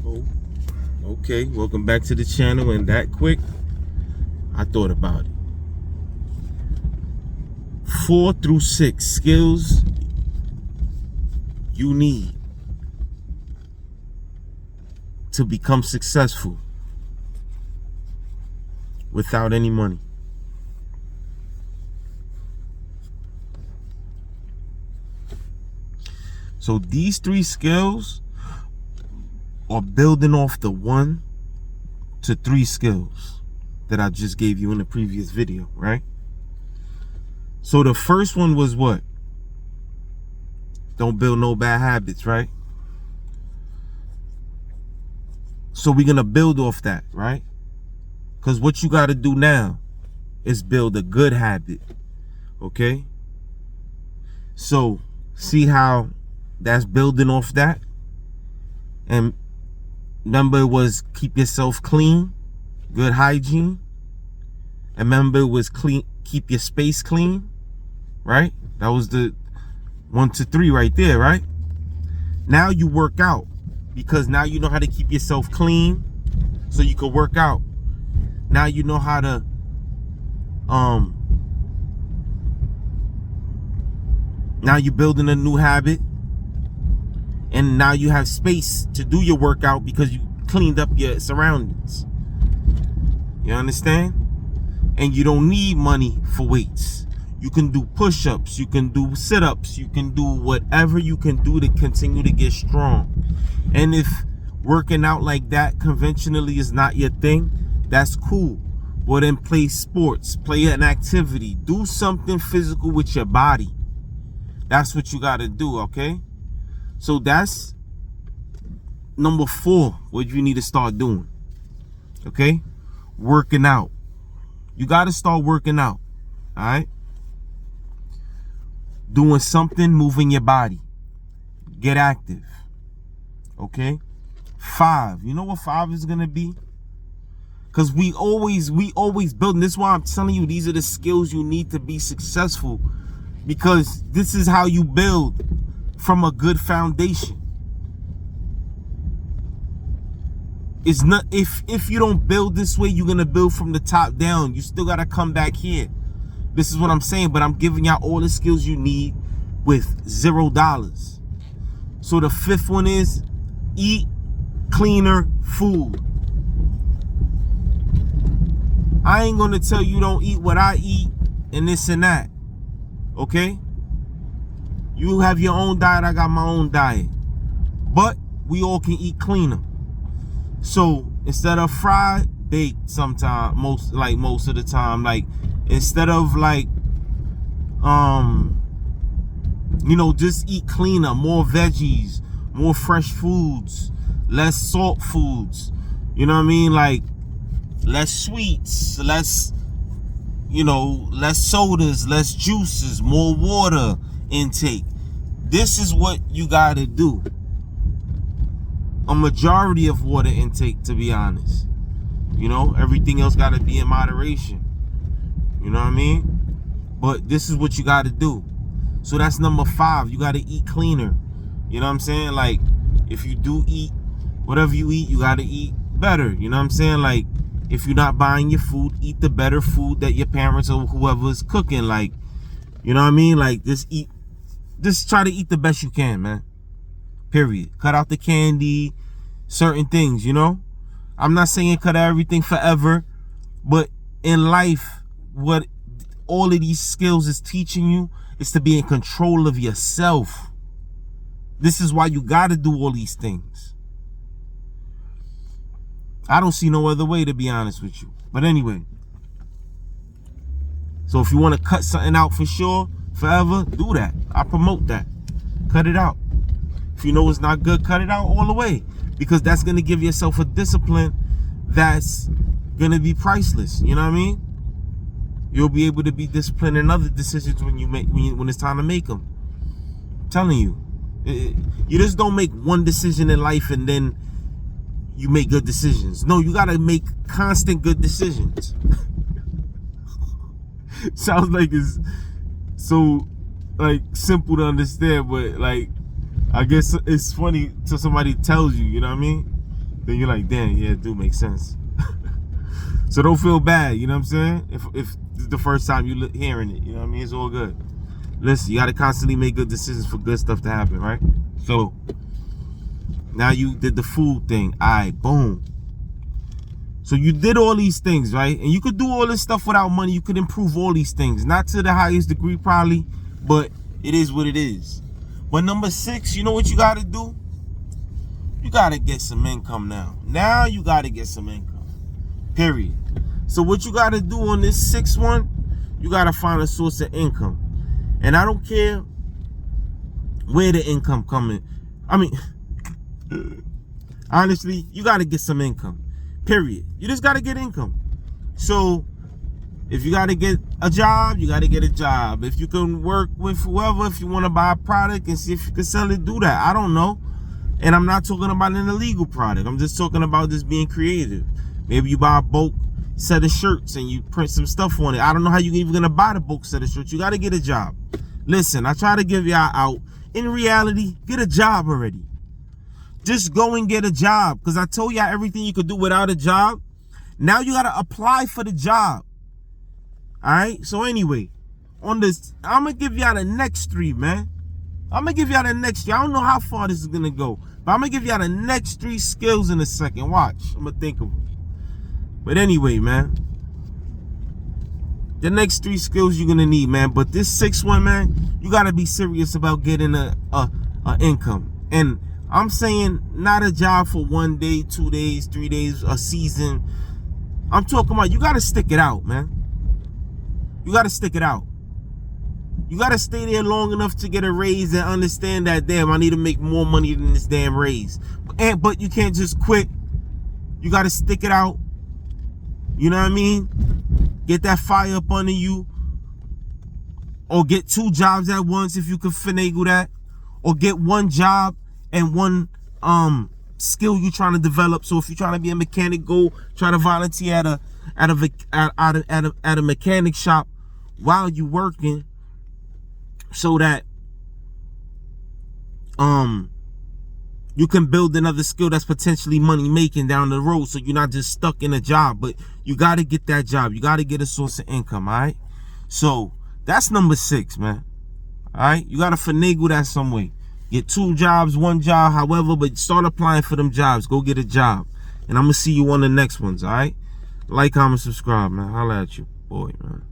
Oh, okay, welcome back to the channel. And that quick, I thought about it. 4 through 6 skills you need to become successful without any money. So these 3 skills are building off the 1 to 3 skills that I just gave you in the previous video, right? So the first one was what? Don't build no bad habits, right? So we're gonna build off that, right? Because what you gotta do now is build a good habit, okay? So see how that's building off that? And remember, it was keep yourself clean, good hygiene. And remember, it was clean, keep your space clean, right? That was the 1 to 3 right there, right? Now you work out, because now you know how to keep yourself clean so you can work out. Now you know how to now you're building a new habit, and now you have space to do your workout because you cleaned up your surroundings. You understand? And you don't need money for weights. You can do push-ups, you can do sit-ups, you can do whatever you can do to continue to get strong. And if working out like that conventionally is not your thing, that's cool. But then play sports, play an activity, do something physical with your body. That's what you got to do, okay? So that's number 4, what you need to start doing, okay? Working out. You got to start working out, all right? Doing something, moving your body. Get active, okay? 5, you know what 5 is going to be? Because we always building. This is why I'm telling you, these are the skills you need to be successful, because this is how you build from a good foundation. It's not, if you don't build this way, you're gonna build from the top down. You still gotta come back here. This is what I'm saying, but I'm giving out all the skills you need with $0. So the 5th one is eat cleaner food. I ain't gonna tell you don't eat what I eat and this and that, okay? You have your own diet, I got my own diet. But we all can eat cleaner. So instead of fried, baked sometimes, most of the time. Like instead of like just eat cleaner, more veggies, more fresh foods, less salt foods. You know what I mean? Like less sweets, less sodas, less juices, more water intake. This is what you gotta do. A majority of water intake, to be honest. Everything else gotta be in moderation. You know what I mean? But this is what you gotta do. So that's number 5. You gotta eat cleaner. You know what I'm saying? Like, if you do eat whatever you eat, you gotta eat better. You know what I'm saying? Like, if you're not buying your food, eat the better food that your parents or whoever is cooking. Like, you know what I mean? Like, just try to eat the best you can, man. Period. Cut out the candy, certain things, I'm not saying cut out everything forever, but in life, what all of these skills is teaching you is to be in control of yourself. This is why you got to do all these things. I don't see no other way, to be honest with you. But anyway, so if you want to cut something out for sure, forever, do that. I promote that. Cut it out. If you know it's not good, cut it out all the way, because that's going to give yourself a discipline that's going to be priceless. You know what I mean? You'll be able to be disciplined in other decisions when it's time to make them. I'm telling you, you just don't make one decision in life and then you make good decisions. No, you got to make constant good decisions. Sounds like it's so simple to understand, but I guess it's funny till somebody tells you, you know what I mean? then you're like, damn, yeah, it do make sense. So don't feel bad, you know what I'm saying? If this is the first time you hearing it, you know what I mean? It's all good. Listen, you got to constantly make good decisions for good stuff to happen, right? So now you did the food thing. All right, boom. So you did all these things, right? And you could do all this stuff without money. You could improve all these things. Not to the highest degree probably, but it is what it is. But number 6, you know what you got to do? You got to get some income now. Now you got to get some income. Period. So what you got to do on this 6th one, you got to find a source of income. And I don't care where the income coming. I mean, honestly, you got to get some income. Period. You just got to get income. So if you got to get a job, you got to get a job. If you can work with whoever, if you want to buy a product and see if you can sell it, do that. I don't know. And I'm not talking about an illegal product. I'm just talking about just being creative. Maybe you buy a bulk set of shirts and you print some stuff on it. I don't know how you're even going to buy the bulk set of shirts. You got to get a job. Listen, I try to give y'all out. In reality, get a job already. Just go and get a job. Because I told y'all everything you could do without a job. Now you got to apply for the job. All right? So anyway, on this, I'm going to give y'all the next 3, man. I'm going to give y'all the next 3. I don't know how far this is going to go. But I'm going to give y'all the next 3 skills in a second. Watch. I'm going to think of them. But anyway, man. The next 3 skills you're going to need, man. But this 6th one, man, you got to be serious about getting a income. And I'm saying not a job for 1 day, 2 days, 3 days, a season. I'm talking about you got to stick it out, man. You got to stick it out. You got to stay there long enough to get a raise and understand that, damn, I need to make more money than this damn raise. But you can't just quit. You got to stick it out. You know what I mean? Get that fire up under you. Or get 2 jobs at once if you can finagle that. Or get 1 job and 1 skill you're trying to develop. So if you're trying to be a mechanic, go try to volunteer at a mechanic shop while you're working, so that you can build another skill that's potentially money making down the road, so you're not just stuck in a job. But you got to get that job. You got to get a source of income. All right, so that's number 6, man. All right, you got to finagle that some way. Get 2 jobs, 1 job, however, but start applying for them jobs. Go get a job. And I'm going to see you on the next ones, all right? Like, comment, subscribe, man. Holla at you, boy, man.